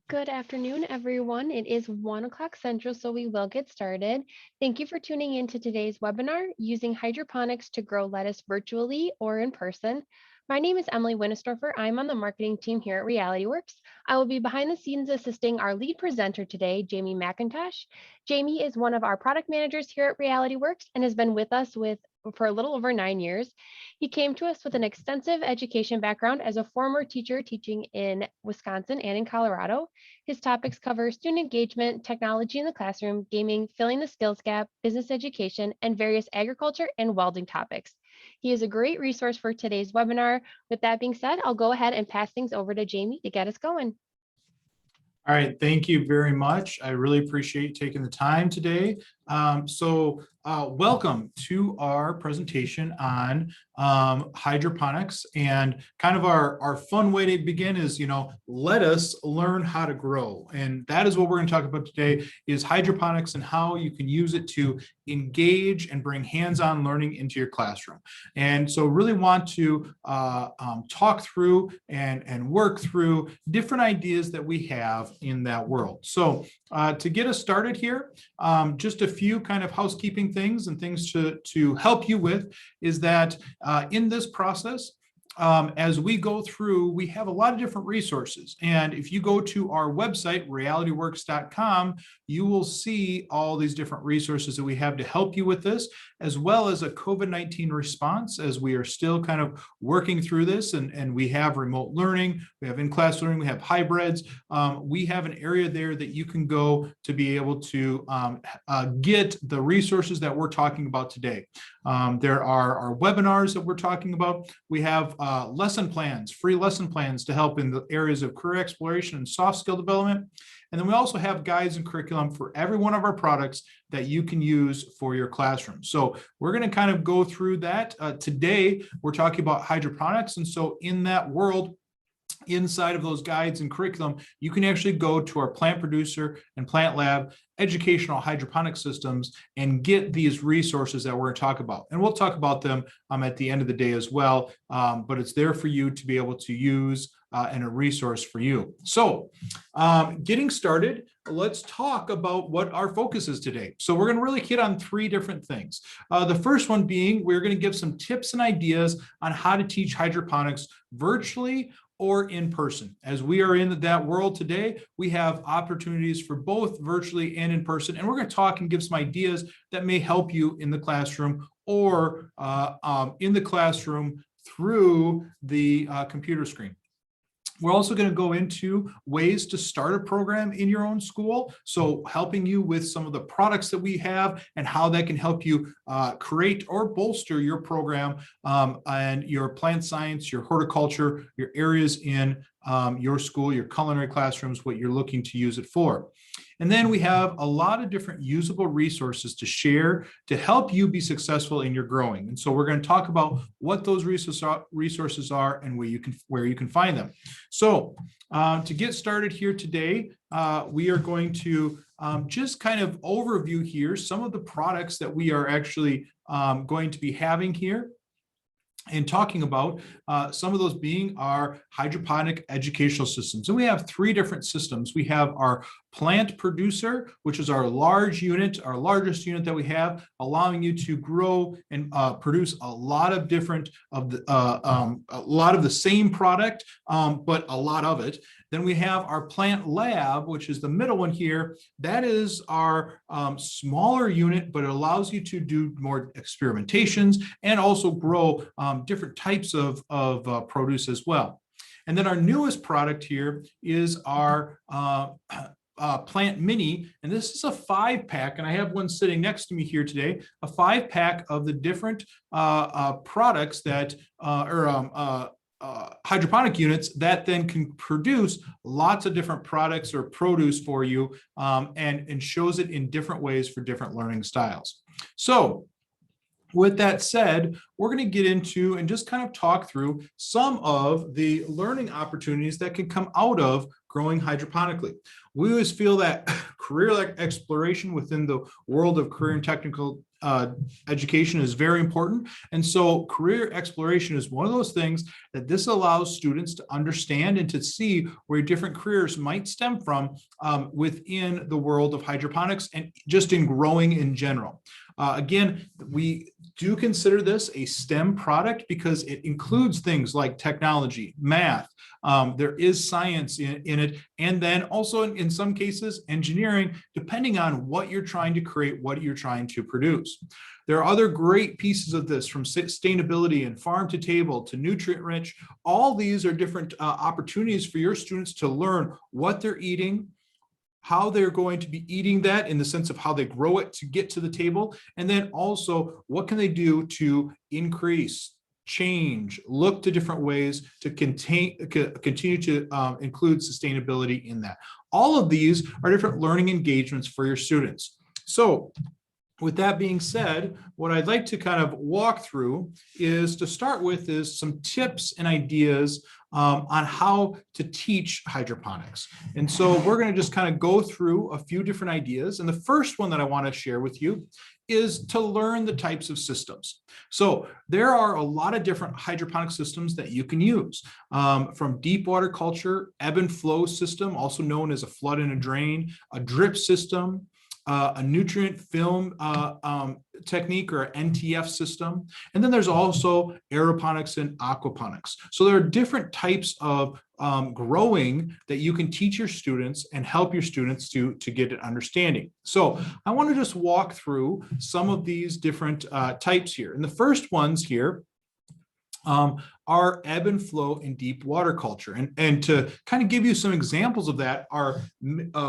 Good afternoon, everyone. It is 1 o'clock Central, so we will get started. Thank you for tuning in to today's webinar, Using Hydroponics to Grow Lettuce Virtually or in Person. My name is Emily Winnestorfer. I'm on the marketing team here at Realityworks. I will be behind the scenes assisting our lead presenter today, Jamey McIntosh. Jamey is one of our product managers here at Realityworks and has been with us for a little over 9 years. He came to us with an extensive education background as a former teacher teaching in Wisconsin and in Colorado. His topics cover student engagement, technology in the classroom, gaming, filling the skills gap, business education, and various agriculture and welding topics. He is a great resource for today's webinar. With that being said, I'll go ahead and pass things over to Jamey to get us going. All right, thank you very much. I really appreciate you taking the time today. Welcome to our presentation on hydroponics, and kind of our fun way to begin is, let us learn how to grow. And that is what we're going to talk about today, is hydroponics and how you can use it to engage and bring hands-on learning into your classroom. And so really want to talk through and work through different ideas that we have in that world. So to get us started here, just a few kind of housekeeping things and things to help you with is that in this process, as we go through, we have a lot of different resources. And if you go to our website, realityworks.com, you will see all these different resources that we have to help you with this, as well as a COVID-19 response, as we are still kind of working through this. And we have remote learning, we have in-class learning, we have hybrids. We have an area there that you can go to be able to get the resources that we're talking about today. There are our webinars that we're talking about. We have lesson plans, free lesson plans to help in the areas of career exploration and soft skill development. And then we also have guides and curriculum for every one of our products that you can use for your classroom. So we're going to kind of go through that. Today, we're talking about hydroponics. And so in that world, inside of those guides and curriculum, you can actually go to our plant producer and plant lab educational hydroponic systems and get these resources that we're going to talk about. And we'll talk about them at the end of the day as well, but it's there for you to be able to use and a resource for you. So getting started, let's talk about what our focus is today. So we're going to really hit on three different things. The first one being, we're going to give some tips and ideas on how to teach hydroponics virtually or in person. As we are in that world today, we have opportunities for both virtually and in person. And we're going to talk and give some ideas that may help you in the classroom or in the classroom through the computer screen. We're also going to go into ways to start a program in your own school. So helping you with some of the products that we have and how that can help you create or bolster your program and your plant science, your horticulture, your areas in your school, your culinary classrooms, what you're looking to use it for. And then we have a lot of different usable resources to share to help you be successful in your growing. And so we're going to talk about what those resources are and where you can find them. So to get started here today, we are going to just kind of overview here some of the products that we are actually going to be having here and talking about, some of those being our hydroponic educational systems. And we have three different systems. We have our plant producer, which is our large unit, our largest unit that we have, allowing you to grow and produce a lot of different a lot of the same product, but a lot of it. Then we have our plant lab, which is the middle one here. That is our smaller unit, but it allows you to do more experimentations and also grow different types of produce as well. And then our newest product here is our Plant Mini, and this is a 5-pack, and I have one sitting next to me here today, a 5-pack of the different products that hydroponic units that then can produce lots of different products or produce for you, and shows it in different ways for different learning styles. So with that said, we're going to get into and just kind of talk through some of the learning opportunities that can come out of growing hydroponically. We always feel that career exploration within the world of career and technical education is very important. And so career exploration is one of those things that this allows students to understand and to see where different careers might stem from within the world of hydroponics and just in growing in general. Again, we do consider this a STEM product because it includes things like technology, math, there is science in it, and then also in some cases, engineering, depending on what you're trying to create, what you're trying to produce. There are other great pieces of this, from sustainability and farm to table to nutrient rich. All these are different opportunities for your students to learn what they're eating, how they're going to be eating that in the sense of how they grow it to get to the table, and then also what can they do to increase, change, look to different ways to continue to include sustainability in that. All of these are different learning engagements for your students. So with that being said, what I'd like to kind of walk through is to start with is some tips and ideas on how to teach hydroponics. And so we're going to just kind of go through a few different ideas. And the first one that I want to share with you is to learn the types of systems. So there are a lot of different hydroponic systems that you can use, from deep water culture, ebb and flow system, also known as a flood and a drain, a drip system, a nutrient film technique or NTF system. And then there's also aeroponics and aquaponics. So there are different types of growing that you can teach your students and help your students to get an understanding. So I want to just walk through some of these different types here. And the first ones here are ebb and flow in deep water culture. And to kind of give you some examples of that, our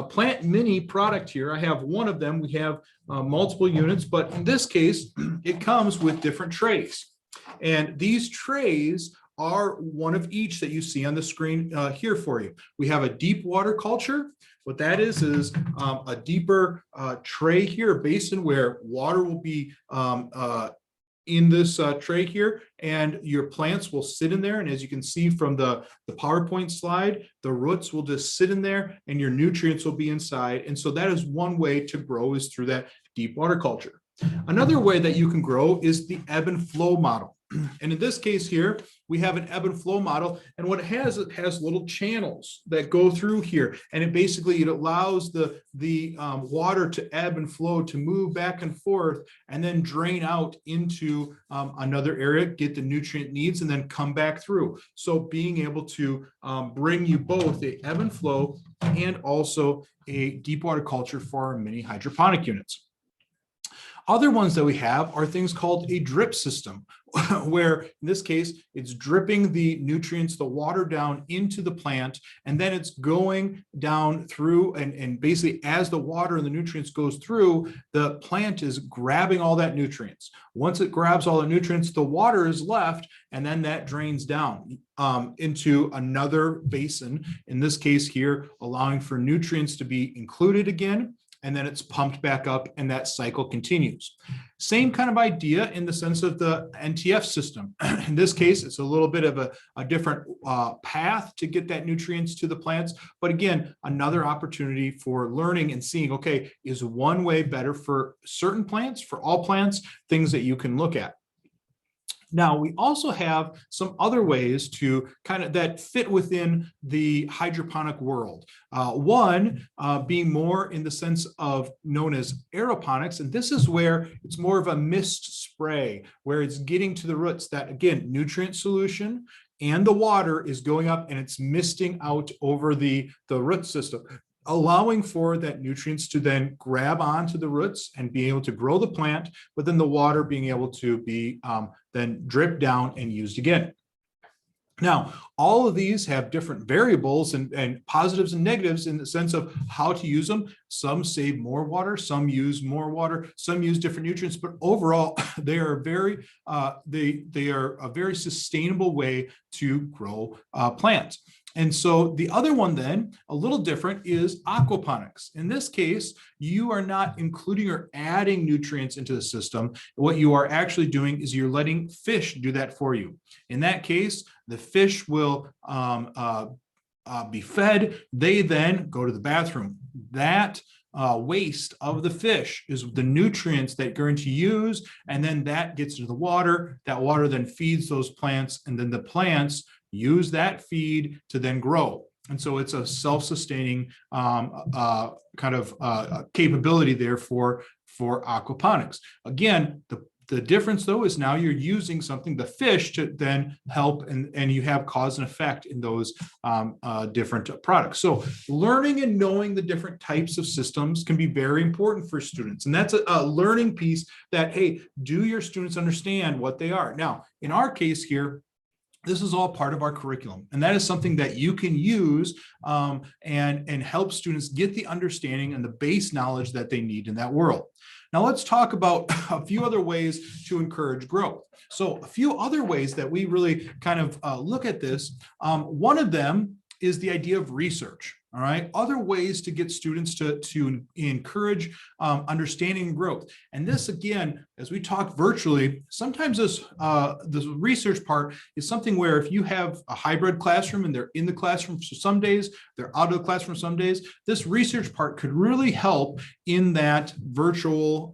Plant Mini product here, I have one of them. We have multiple units, but in this case, it comes with different trays. And these trays are one of each that you see on the screen here for you. We have a deep water culture. What that is a deeper tray here, a basin where water will be in this tray here, and your plants will sit in there. And as you can see from the PowerPoint slide, the roots will just sit in there and your nutrients will be inside. And so that is one way to grow, is through that deep water culture. Another way that you can grow is the ebb and flow model. And in this case here, we have an ebb and flow model, and what it has little channels that go through here, and it allows the water to ebb and flow, to move back and forth, and then drain out into another area, get the nutrient needs, and then come back through. So being able to bring you both a ebb and flow and also a deep water culture for our mini hydroponic units. Other ones that we have are things called a drip system, where in this case, it's dripping the nutrients, the water down into the plant, and then it's going down through, and basically as the water and the nutrients goes through, the plant is grabbing all that nutrients. Once it grabs all the nutrients, the water is left, and then that drains down into another basin, in this case here, allowing for nutrients to be included again, and then it's pumped back up, and that cycle continues. Same kind of idea in the sense of the NTF system. In this case, it's a little bit of a different path to get that nutrients to the plants. But again, another opportunity for learning and seeing, okay, is one way better for certain plants, for all plants, things that you can look at. Now, we also have some other ways to kind of that fit within the hydroponic world. One being more in the sense of known as aeroponics, and this is where it's more of a mist spray, where it's getting to the roots, that again, nutrient solution, and the water is going up and it's misting out over the root system, allowing for that nutrients to then grab onto the roots and be able to grow the plant, but then the water being able to be then dripped down and used again. Now, all of these have different variables and positives and negatives in the sense of how to use them. Some save more water, some use more water, some use different nutrients, but overall, they are they are a very sustainable way to grow plants. And so the other one then, a little different, is aquaponics. In this case, you are not including or adding nutrients into the system. What you are actually doing is you're letting fish do that for you. In that case, the fish will be fed. They then go to the bathroom. That waste of the fish is the nutrients that you're going to use, and then that gets to the water. That water then feeds those plants, and then the plants use that feed to then grow. And so it's a self-sustaining kind of capability there for aquaponics. Again, the difference, though, is now you're using something, the fish, to then help, and you have cause and effect in those different products. So learning and knowing the different types of systems can be very important for students. And that's a learning piece that, hey, do your students understand what they are? Now, in our case here, this is all part of our curriculum, and that is something that you can use and help students get the understanding and the base knowledge that they need in that world. Now let's talk about a few other ways to encourage growth. So a few other ways that we really kind of look at this. One of them is the idea of research. All right, other ways to get students to encourage understanding and growth. And this, again, as we talk virtually, sometimes this research part is something where if you have a hybrid classroom and they're in the classroom some days, they're out of the classroom some days, this research part could really help in that virtual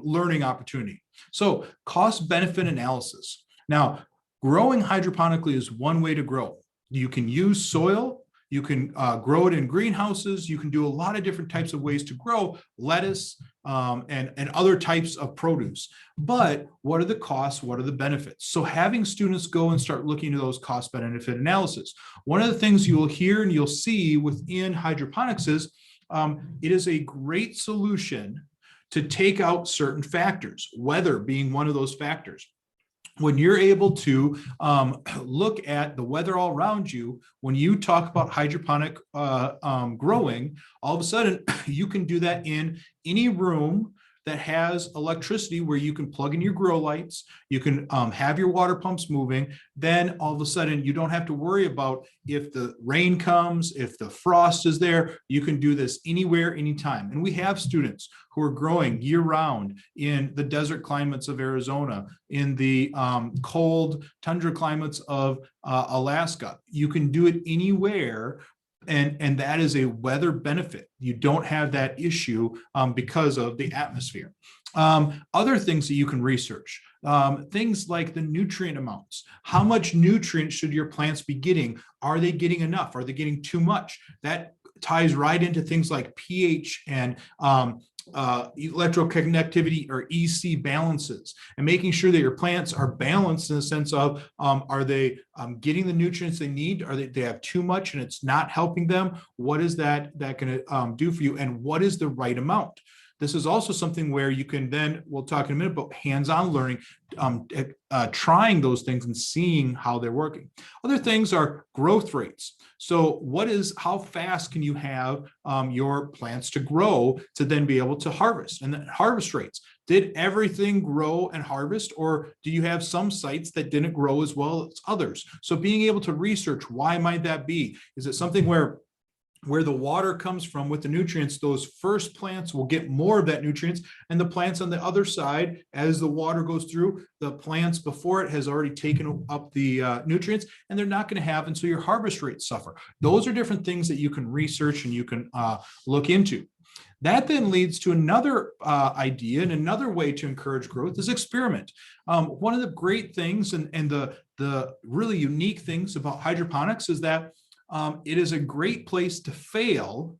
learning opportunity. So cost benefit analysis. Now, growing hydroponically is one way to grow. You can use soil. You can grow it in greenhouses. You can do a lot of different types of ways to grow lettuce and other types of produce. But what are the costs? What are the benefits? So having students go and start looking at those cost benefit analysis. One of the things you will hear and you'll see within hydroponics is it is a great solution to take out certain factors, weather being one of those factors. When you're able to look at the weather all around you, when you talk about hydroponic growing, all of a sudden you can do that in any room that has electricity where you can plug in your grow lights, you can have your water pumps moving. Then all of a sudden you don't have to worry about if the rain comes, if the frost is there. You can do this anywhere, anytime. And we have students who are growing year round in the desert climates of Arizona, in the cold tundra climates of Alaska. You can do it anywhere. And that is a weather benefit. You don't have that issue because of the atmosphere. Other things that you can research, things like the nutrient amounts. How much nutrient should your plants be getting? Are they getting enough? Are they getting too much? That ties right into things like pH and electroconductivity or EC balances, and making sure that your plants are balanced in the sense of are they getting the nutrients they need? Are they have too much and it's not helping them? What is that going to do for you? And what is the right amount? This is also something where you can then, we'll talk in a minute about hands-on learning, trying those things and seeing how they're working. Other things are growth rates. So how fast can you have your plants to grow to then be able to harvest? And then harvest rates. Did everything grow and harvest, or do you have some sites that didn't grow as well as others? So being able to research, why might that be? Is it something where the water comes from with the nutrients, those first plants will get more of that nutrients, and the plants on the other side, as the water goes through, the plants before it has already taken up the nutrients, and they're not going to have, and so your harvest rates suffer. Those are different things that you can research and you can look into. That then leads to another idea, and another way to encourage growth is experiment. One of the great things and the really unique things about hydroponics is that it is a great place to fail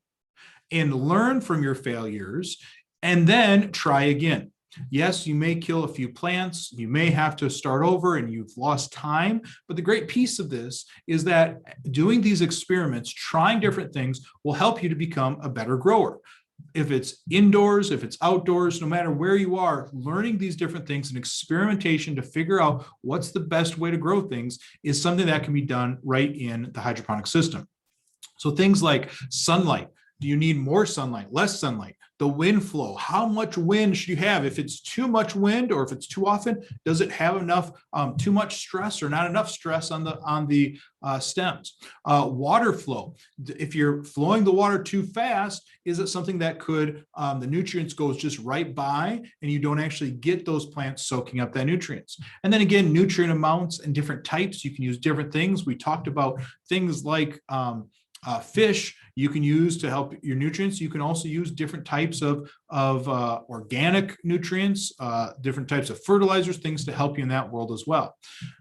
and learn from your failures and then try again. Yes, you may kill a few plants, you may have to start over and you've lost time, but the great piece of this is that doing these experiments, trying different things, will help you to become a better grower. If it's indoors, if it's outdoors, no matter where you are, learning these different things and experimentation to figure out what's the best way to grow things is something that can be done right in the hydroponic system. So things like sunlight. Do you need more sunlight, less sunlight? the wind flow. How much wind should you have? If it's too much wind or if it's too often, does it have enough, too much stress or not enough stress on the stems? Water flow. If you're flowing the water too fast, is it something that could, the nutrients goes just right by and you don't actually get those plants soaking up that nutrients? And then again, nutrient amounts and different types. You can use different things. We talked about things like fish you can use to help your nutrients. You can also use different types of organic nutrients, different types of fertilizers, things to help you in that world as well.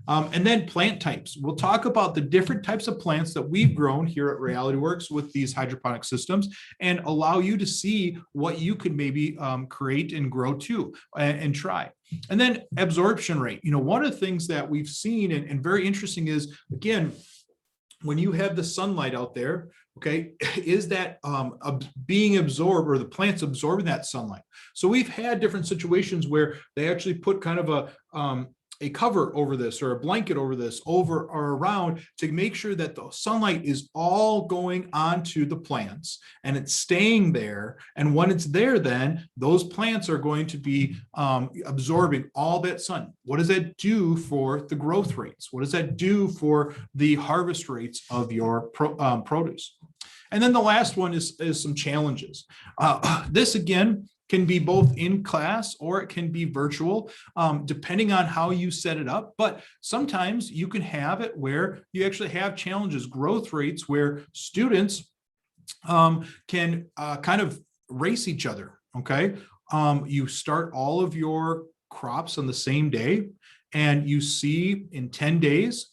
And then plant types. We'll talk about the different types of plants that we've grown here at Realityworks with these hydroponic systems and allow you to see what you could maybe create and grow too and try. And then absorption rate. One of the things that we've seen and very interesting is, again, when you have the sunlight out there, okay, is that being absorbed or the plants absorbing that sunlight? So we've had different situations where they actually put kind of a cover over this or a blanket over this over or around to make sure that the sunlight is all going onto the plants and it's staying there. And when it's there, then those plants are going to be absorbing all that sun. What does that do for the growth rates? What does that do for the harvest rates of your produce? And then the last one is some challenges. This again can be both in class or it can be virtual, depending on how you set it up. But sometimes you can have it where you actually have challenges, growth rates where students can kind of race each other, okay? You start all of your crops on the same day and you see in 10 days,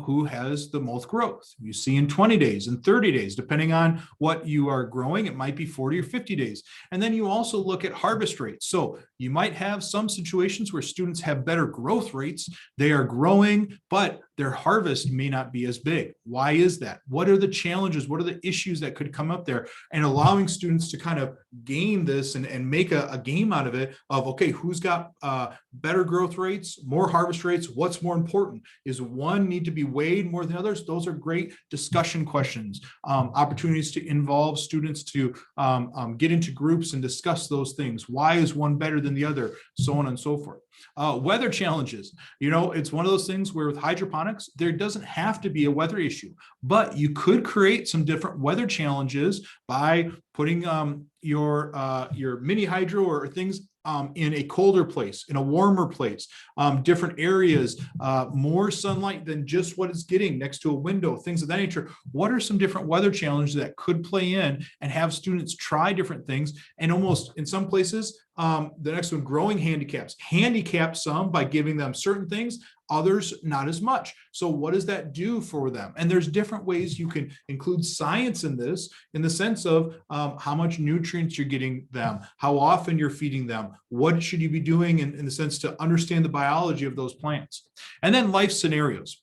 who has the most growth. You see in 20 days and 30 days, depending on what you are growing, it might be 40 or 50 days. And then you also look at harvest rates. So you might have some situations where students have better growth rates. They are growing, but their harvest may not be as big. Why is that? What are the challenges? What are the issues that could come up there? And allowing students to kind of game this and make a game out of it of, okay, who's got better growth rates, more harvest rates? What's more important? Is one need to be weighed more than others? Those are great discussion questions, opportunities to involve students to get into groups and discuss those things. Why is one better than the other? So on and so forth. Weather challenges. It's one of those things where with hydroponics, there doesn't have to be a weather issue, but you could create some different weather challenges by putting your mini hydro or things in a colder place, in a warmer place, different areas, more sunlight than just what it's getting next to a window, things of that nature. What are some different weather challenges that could play in and have students try different things? And almost in some places, the next one, growing handicaps. Handicap some by giving them certain things, others not as much. So what does that do for them? And there's different ways you can include science in this, in the sense of how much nutrients you're getting them, how often you're feeding them, what should you be doing in the sense to understand the biology of those plants. And then life scenarios.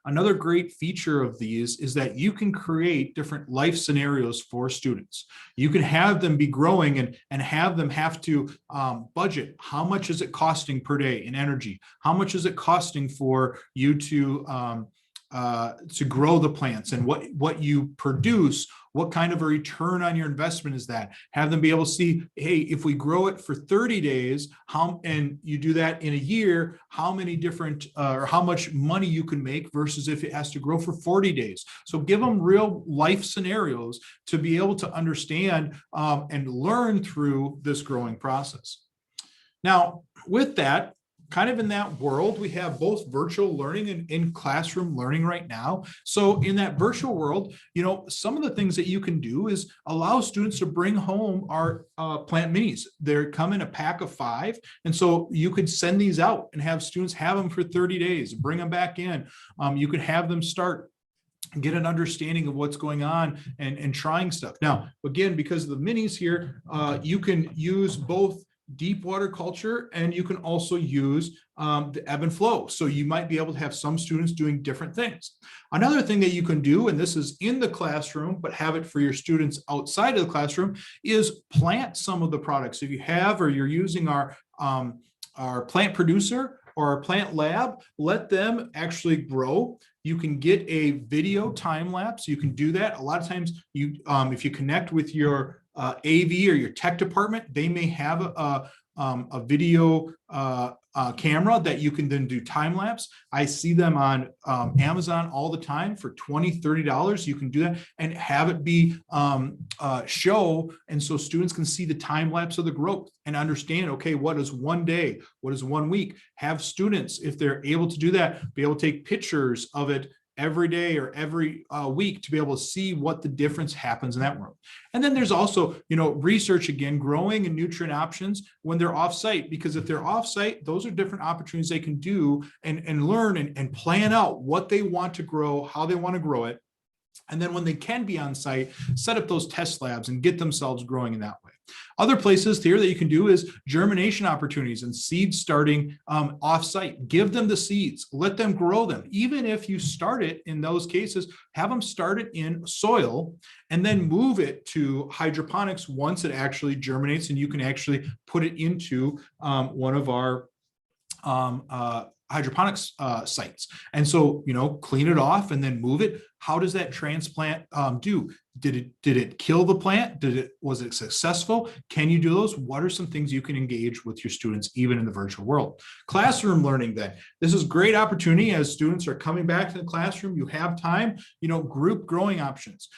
Another great feature of these is that you can create different life scenarios for students. You can have them be growing and have them have to budget. How much is it costing per day in energy? How much is it costing for you to grow the plants and what you produce? What kind of a return on your investment is that? Have them be able to see, hey, if we grow it for 30 days, and you do that in a year, how many different or how much money you can make versus if it has to grow for 40 days. So give them real life scenarios to be able to understand and learn through this growing process. Now, with that, kind of in that world, we have both virtual learning and in classroom learning right now. So in that virtual world, some of the things that you can do is allow students to bring home our plant minis. They come in a pack of 5. And so you could send these out and have students have them for 30 days, bring them back in. You could have them start get an understanding of what's going on and trying stuff. Now, again, because of the minis here, you can use both deep water culture, and you can also use the ebb and flow. So you might be able to have some students doing different things. Another thing that you can do, and this is in the classroom, but have it for your students outside of the classroom, is plant some of the products. If you have, or you're using our plant producer or our plant lab, let them actually grow. You can get a video time lapse. You can do that. A lot of times, if you connect with your AV or your tech department, they may have a video camera that you can then do time lapse. I see them on Amazon all the time for $20, $30. You can do that and have it be show. And so students can see the time lapse of the growth and understand, okay, what is one day? What is 1 week? Have students, if they're able to do that, be able to take pictures of it every day or every week to be able to see what the difference happens in that room. And then there's also, research, again, growing and nutrient options when they're off-site, because if they're off-site, those are different opportunities they can do and learn and plan out what they want to grow, how they want to grow it. And then when they can be on site, set up those test labs and get themselves growing in that way. Other places here that you can do is germination opportunities and seed starting off-site. Give them the seeds, let them grow them. Even if you start it in those cases, have them start it in soil and then move it to hydroponics once it actually germinates and you can actually put it into one of our hydroponics sites. And so, clean it off and then move it. How does that transplant do? Did it kill the plant? Was it successful? Can you do those? What are some things you can engage with your students, even in the virtual world? Classroom learning then. This is a great opportunity as students are coming back to the classroom. You have time, group growing options.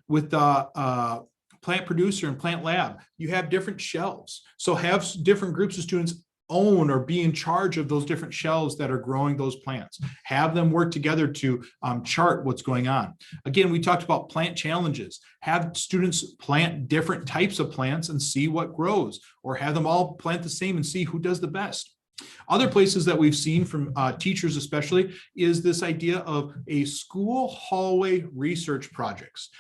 With plant producer and plant lab, you have different shelves. So have different groups of students own or be in charge of those different shelves that are growing those plants. Have them work together to chart what's going on. Again, we talked about plant challenges. Have students plant different types of plants and see what grows, or have them all plant the same and see who does the best. Other places that we've seen from teachers especially is this idea of a school hallway research projects.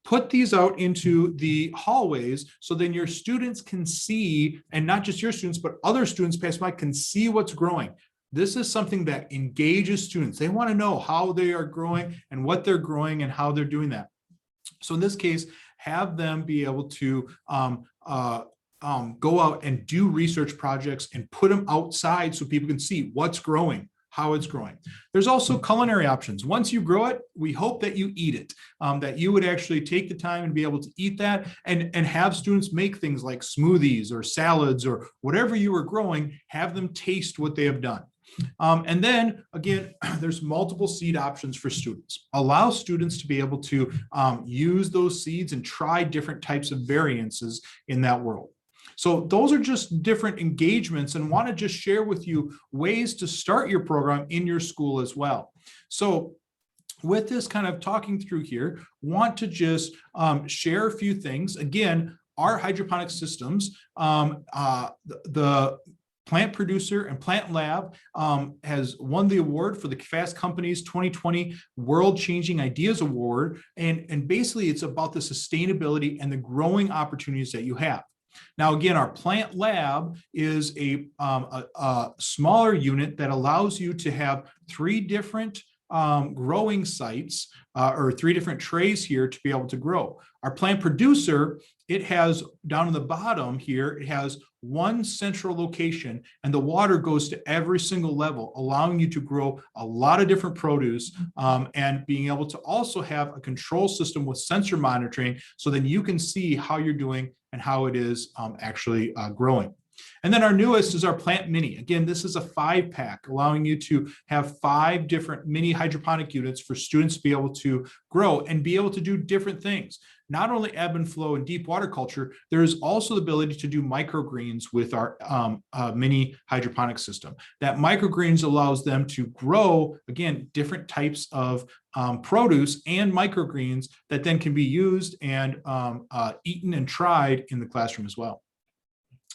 Put these out into the hallways so then your students can see, and not just your students, but other students passing by can see what's growing. This is something that engages students. They want to know how they are growing and what they're growing and how they're doing that. So in this case, have them be able to go out and do research projects and put them outside so people can see what's growing, how it's growing. There's also culinary options. Once you grow it, we hope that you eat it, that you would actually take the time and be able to eat that and have students make things like smoothies or salads or whatever you are growing, have them taste what they have done. And then again, there's multiple seed options for students. Allow students to be able to use those seeds and try different types of variances in that world. So those are just different engagements, and want to just share with you ways to start your program in your school as well. So with this kind of talking through here, want to just share a few things. Again, our hydroponic systems, the Plant Producer and Plant Lab has won the award for the Fast Company's 2020 World Changing Ideas Award. And basically it's about the sustainability and the growing opportunities that you have. Now, again, our plant lab is a smaller unit that allows you to have 3 different growing sites or 3 different trays here to be able to grow. Our plant producer, it has down in the bottom here, it has one central location and the water goes to every single level, allowing you to grow a lot of different produce and being able to also have a control system with sensor monitoring so then you can see how you're doing and how it is actually growing. And then our newest is our Plant Mini. Again, this is a 5-pack, allowing you to have 5 different mini hydroponic units for students to be able to grow and be able to do different things. Not only ebb and flow and deep water culture, there is also the ability to do microgreens with our mini hydroponic system. That microgreens allows them to grow, again, different types of produce and microgreens that then can be used and eaten and tried in the classroom as well.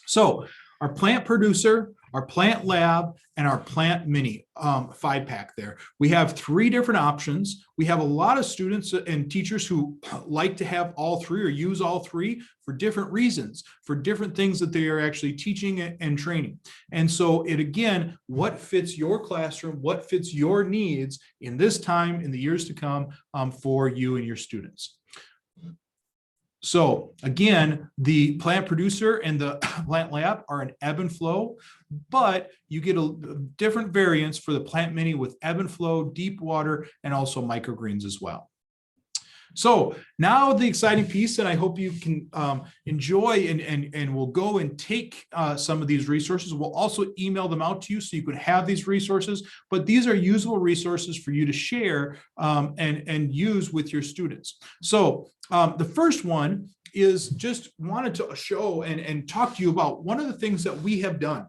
So our plant producer, our plant lab, and our plant mini 5-pack there. We have 3 different options. We have a lot of students and teachers who like to have all 3 or use all 3 for different reasons, for different things that they are actually teaching and training. And so it, again, what fits your classroom, what fits your needs in this time, in the years to come for you and your students. So again, the plant producer and the plant lab are an ebb and flow, but you get a different variants for the plant mini with ebb and flow, deep water, and also microgreens as well. So now the exciting piece, and I hope you can enjoy and we'll go and take some of these resources. We'll also email them out to you so you can have these resources, but these are usable resources for you to share and use with your students. So the first one is just wanted to show and talk to you about one of the things that we have done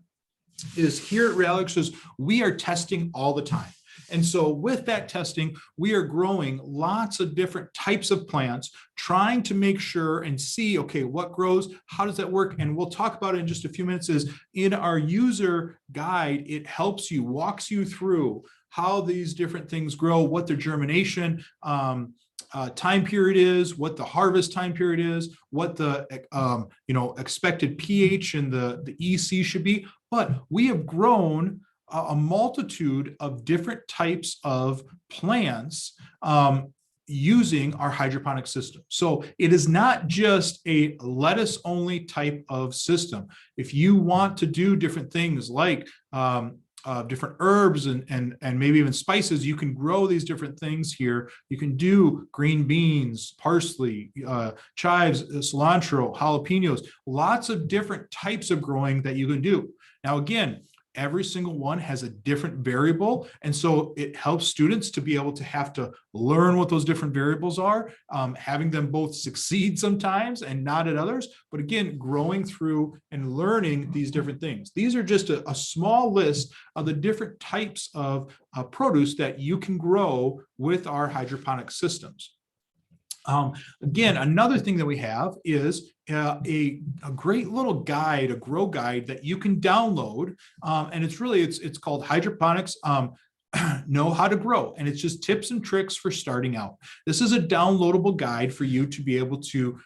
is here at Realityworks, we are testing all the time. And so with that testing, we are growing lots of different types of plants, trying to make sure and see, okay, what grows, how does that work? And we'll talk about it in just a few minutes. Is in our user guide, it helps you, walks you through how these different things grow, what their germination time period is, what the harvest time period is, what the expected pH and the EC should be. But we have grown a multitude of different types of plants using our hydroponic system. So it is not just a lettuce only type of system. If you want to do different things like different herbs and maybe even spices, you can grow these different things here. You can do green beans, parsley, chives, cilantro, jalapenos, lots of different types of growing that you can do. Now, again, every single one has a different variable. And so it helps students to be able to have to learn what those different variables are, having them both succeed sometimes and not at others. But again, growing through and learning these different things. These are just a small list of the different types of produce that you can grow with our hydroponic systems. Again, another thing that we have is a great little guide, a grow guide that you can download. And it's called Hydroponics Know How to Grow. And it's just tips and tricks for starting out. This is a downloadable guide for you to be able to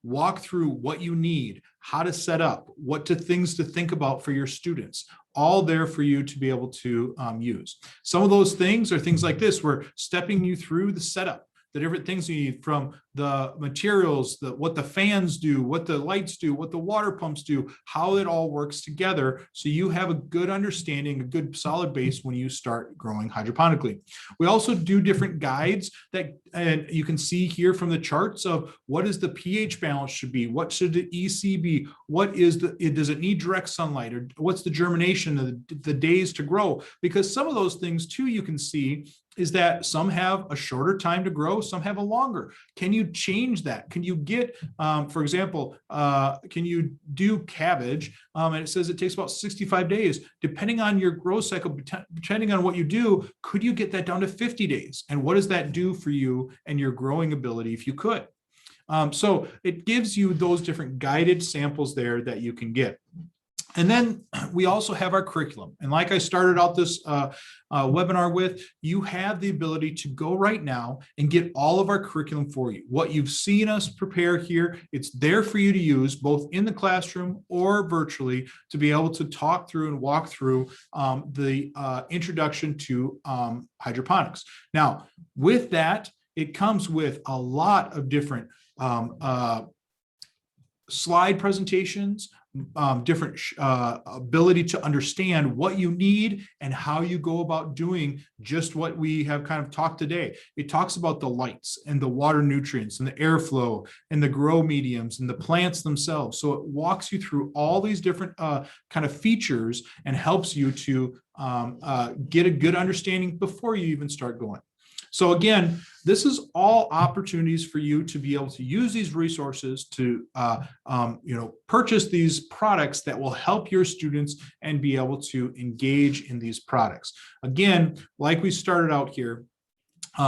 walk through what you need, how to set up, things to think about for your students, all there for you to be able to use. Some of those things are things like this. We're stepping you through the setup, the different things you need, from the materials, what the fans do, what the lights do, what the water pumps do, how it all works together. So you have a good understanding, a good solid base when you start growing hydroponically. We also do different guides and you can see here from the charts of what is the pH balance should be, what should the EC be, does it need direct sunlight, or what's the germination of the days to grow? Because some of those things too, you can see is that some have a shorter time to grow, some have a longer. Can you change that? Can you get, for example, can you do cabbage? And it says it takes about 65 days. Depending on your growth cycle, depending on what you do, could you get that down to 50 days? And what does that do for you and your growing ability if you could? So it gives you those different guided samples there that you can get. And then we also have our curriculum. And like I started out this webinar with, you have the ability to go right now and get all of our curriculum for you. What you've seen us prepare here, it's there for you to use both in the classroom or virtually to be able to talk through and walk through the introduction to hydroponics. Now, with that, it comes with a lot of different slide presentations, different ability to understand what you need and how you go about doing just what we have kind of talked today. It talks about the lights and the water nutrients and the airflow and the grow mediums and the plants themselves. So it walks you through all these different kind of features and helps you to get a good understanding before you even start going. So again, this is all opportunities for you to be able to use these resources to purchase these products that will help your students and be able to engage in these products. Again, like we started out here,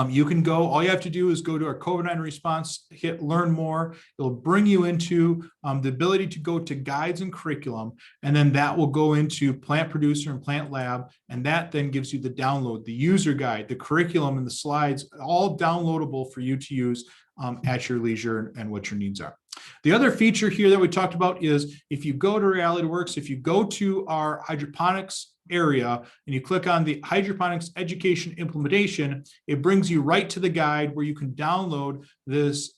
you can go, all you have to do is go to our COVID-19 response, hit learn more. It'll bring you into the ability to go to guides and curriculum, and then that will go into plant producer and plant lab. And that then gives you the download, the user guide, the curriculum and the slides, all downloadable for you to use at your leisure and what your needs are. The other feature here that we talked about is if you go to Realityworks, if you go to our hydroponics area and you click on the hydroponics education implementation, it brings you right to the guide where you can download this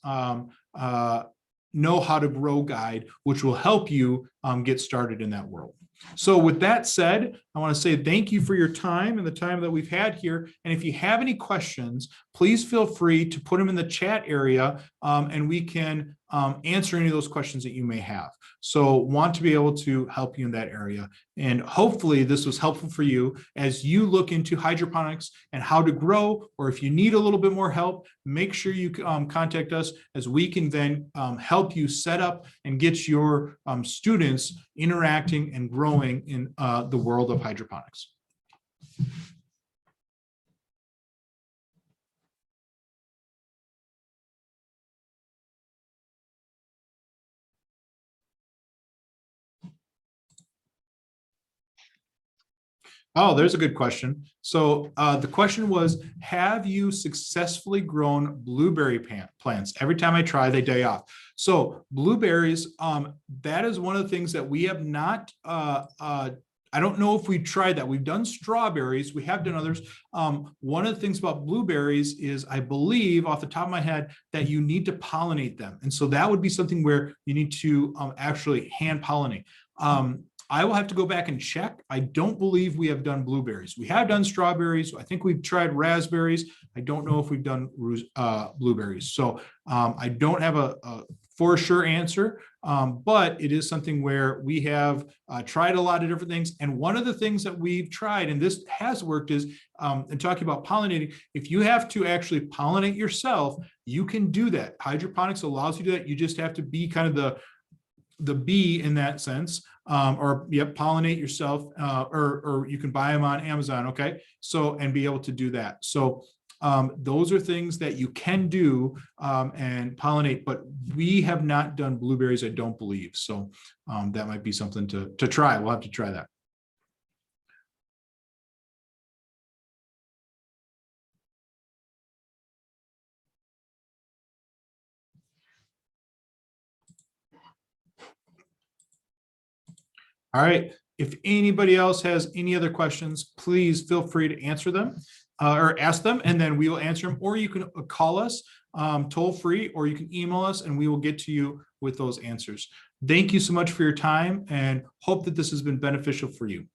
know how to grow guide, which will help you get started in that world. So with that said, I want to say thank you for your time and the time that we've had here. And if you have any questions, please feel free to put them in the chat area, and we can answer any of those questions that you may have. So want to be able to help you in that area. And hopefully this was helpful for you as you look into hydroponics and how to grow, or if you need a little bit more help, make sure you contact us, as we can then help you set up and get your students interacting and growing in the world of hydroponics. Oh, there's a good question. So the question was, have you successfully grown blueberry plants? Every time I try, they die off. So blueberries, that is one of the things that we have not, I don't know if we tried that. We've done strawberries. We have done others. One of the things about blueberries is, I believe off the top of my head, that you need to pollinate them. And so that would be something where you need to actually hand pollinate. I will have to go back and check. I don't believe we have done blueberries. We have done strawberries. I think we've tried raspberries. I don't know if we've done blueberries. So I don't have a for sure answer, but it is something where we have tried a lot of different things. And one of the things that we've tried, and this has worked, is in talking about pollinating, if you have to actually pollinate yourself, you can do that. Hydroponics allows you to do that. You just have to be kind of the bee in that sense, or pollinate yourself, or you can buy them on Amazon. Okay. So, and be able to do that. So those are things that you can do and pollinate, but we have not done blueberries, I don't believe. So that might be something to try. We'll have to try that. All right. If anybody else has any other questions, please feel free to answer them or ask them, and then we will answer them. Or you can call us toll free, or you can email us, and we will get to you with those answers. Thank you so much for your time, and hope that this has been beneficial for you.